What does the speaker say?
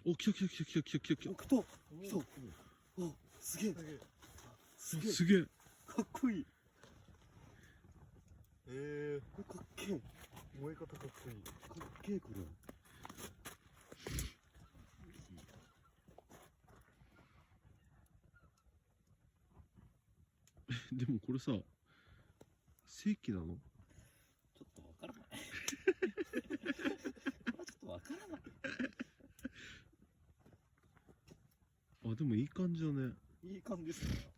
お、来た来た来た来た来た来た来た。来た来た。あ、すげえすげえすげえ。かっこいい。えー、かっけえ燃え方かっこいい。かっけえこれ。でもこれさ、正規なの？ちょっとわからないこれはちょっとわからない。あ、でもいい感じだね。いい感じですね。